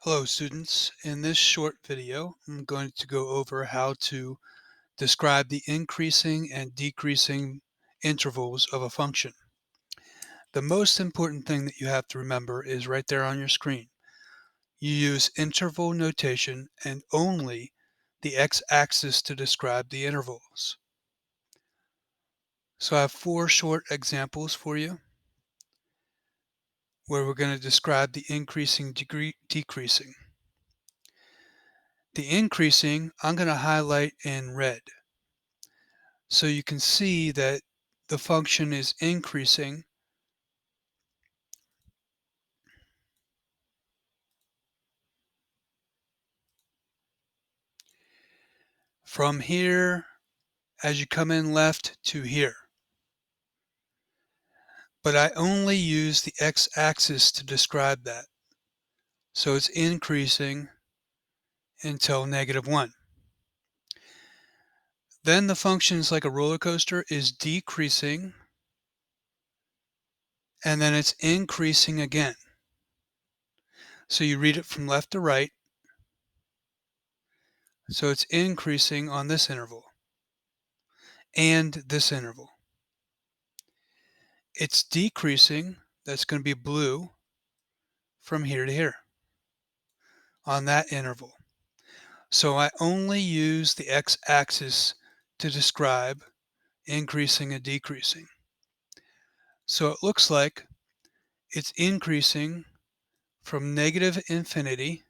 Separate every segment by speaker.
Speaker 1: Hello students, in this short video I'm going to go over how to describe the increasing and decreasing intervals of a function. The most important thing that you have to remember is right there on your screen. You use interval notation and only the x-axis to describe the intervals. So I have four short examples for you where we're going to describe the increasing decreasing. The increasing I'm going to highlight in red. So you can see that the function is increasing from here as you come in left to here. But I only use the x-axis to describe that. So it's increasing until -1. Then the function is like a roller coaster, is decreasing, and then it's increasing again. So you read it from left to right. So it's increasing on this interval and this interval. It's decreasing, that's going to be blue, from here to here on that interval. So I only use the x-axis to describe increasing and decreasing. So it looks like it's increasing from -infinity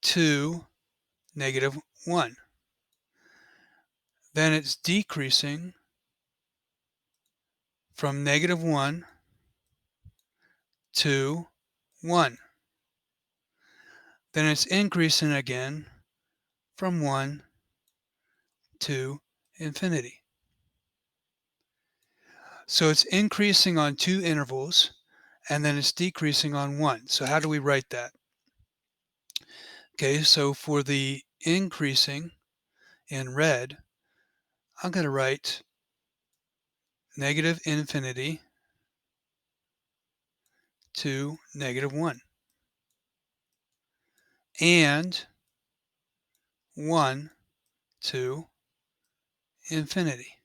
Speaker 1: to -1. Then it's decreasing from -1 to 1. Then it's increasing again from 1 to infinity. So it's increasing on two intervals and then it's decreasing on one. So how do we write that? Okay, so for the increasing in red, I'm going to write -infinity to -1 and 1 to infinity.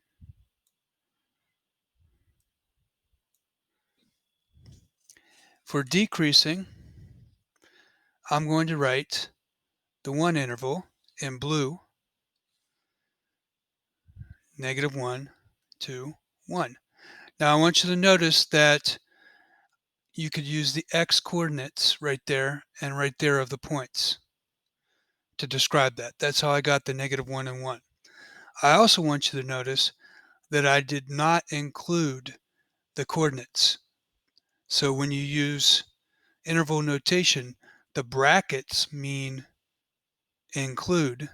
Speaker 1: For decreasing, I'm going to write the one interval in blue, -1 to 1. Now I want you to notice that you could use the x coordinates right there and right there of the points to describe that. That's how I got the -1 and 1. I also want you to notice that I did not include the coordinates. So when you use interval notation, the brackets mean include.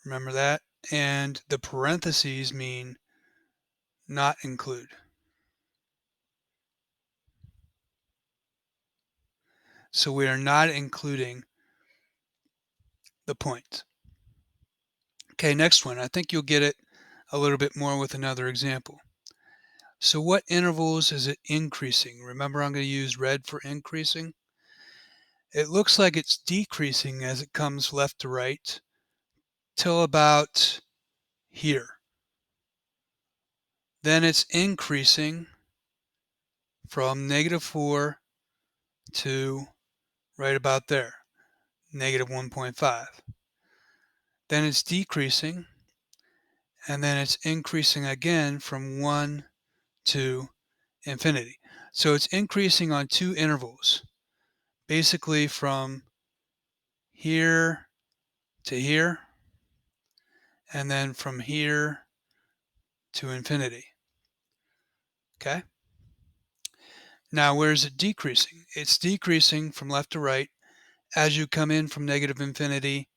Speaker 1: Remember that? And the parentheses mean not include. So we are not including the point. Okay, next one. I think you'll get it a little bit more with another example. So what intervals is it increasing? Remember, I'm going to use red for increasing. It looks like it's decreasing as it comes left to right till about here. Then it's increasing from -4 to right about there, -1.5. Then it's decreasing, and then it's increasing again from 1 to infinity. So it's increasing on two intervals, basically from here to here, and then from here to infinity. Okay? Now, where is it decreasing? It's decreasing from left to right as you come in from -infinity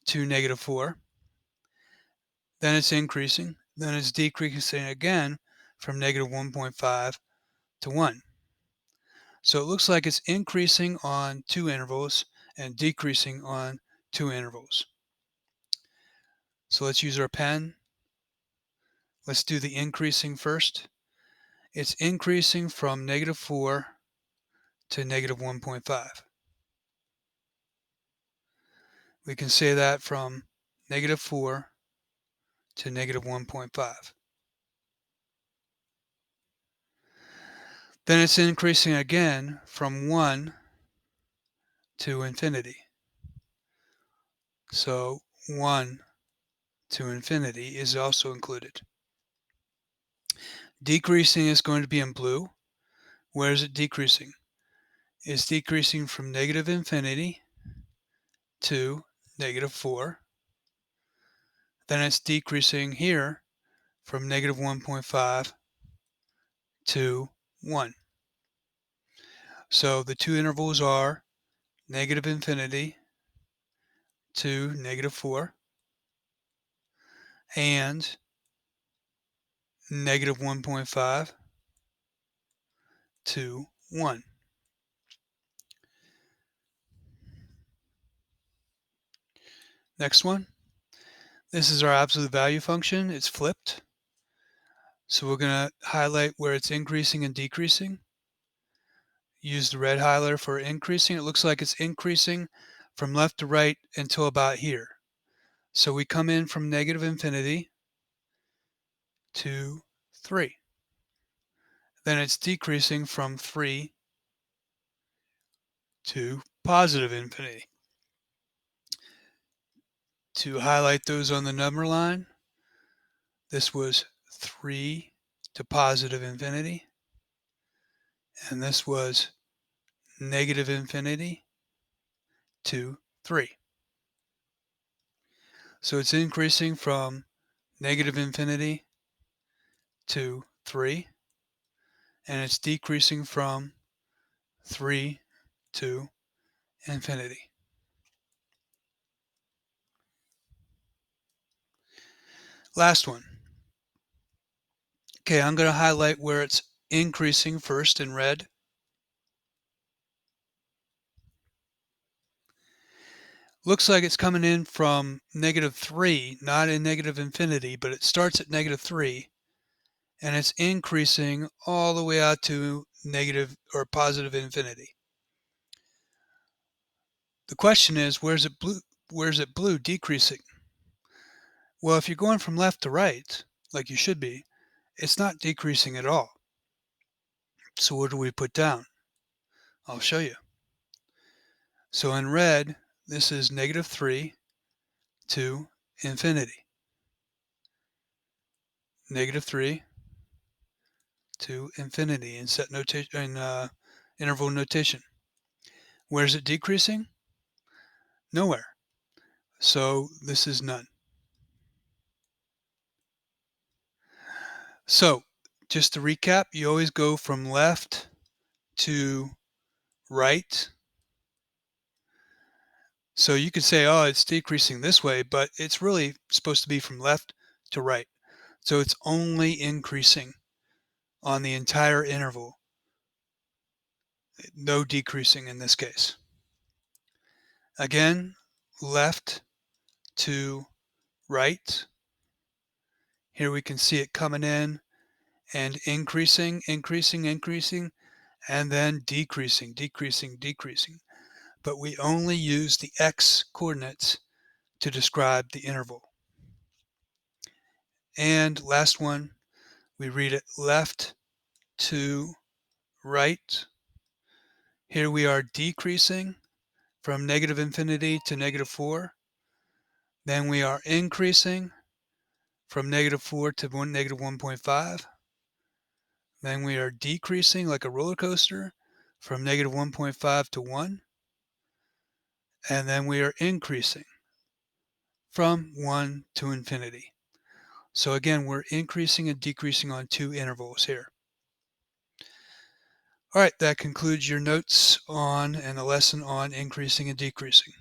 Speaker 1: to -4. Then it's increasing. Then it's decreasing again from -1.5 to 1. So it looks like it's increasing on two intervals and decreasing on two intervals. So let's use our pen. Let's do the increasing first. It's increasing from -4 to -1.5. We can say that from -4 to -1.5. Then it's increasing again from 1 to infinity. So 1 to infinity is also included. Decreasing is going to be in blue. Where is it decreasing? It's decreasing from -infinity to -4. Then it's decreasing here from -1.5 to 1. So the two intervals are -infinity to -4 and -1.5 to 1. Next one. This is our absolute value function. It's flipped. So we're going to highlight where it's increasing and decreasing. Use the red highlighter for increasing. It looks like it's increasing from left to right until about here. So we come in from -infinity to 3. Then it's decreasing from 3 to +infinity. To highlight those on the number line, this was 3 to +infinity, and this was -infinity to 3. So it's increasing from -infinity to 3, and it's decreasing from 3 to infinity. Last one. Okay, I'm going to highlight where it's increasing first in red. Looks like it's coming in from -3, not in -infinity, but it starts at -3, and it's increasing all the way out to negative or +infinity. The question is, where's it blue? Where's it blue decreasing? Well, if you're going from left to right, like you should be, it's not decreasing at all. So what do we put down? I'll show you. So in red, this is -3 to infinity. -3 to infinity in set notation in interval notation. Where's it decreasing? Nowhere. So this is none. So just to recap, you always go from left to right. So you could say, oh, it's decreasing this way, but it's really supposed to be from left to right. So it's only increasing on the entire interval, no decreasing in this case. Again, left to right. Here we can see it coming in and increasing, increasing, increasing, and then decreasing, decreasing, decreasing. But we only use the x coordinates to describe the interval. And last one, we read it left to right. Here we are decreasing from -infinity to -4. Then we are increasing from -4 to -1.5. Then we are decreasing like a roller coaster from -1.5 to 1. And then we are increasing from 1 to infinity. So again, we're increasing and decreasing on two intervals here. All right, that concludes your notes on and the lesson on increasing and decreasing.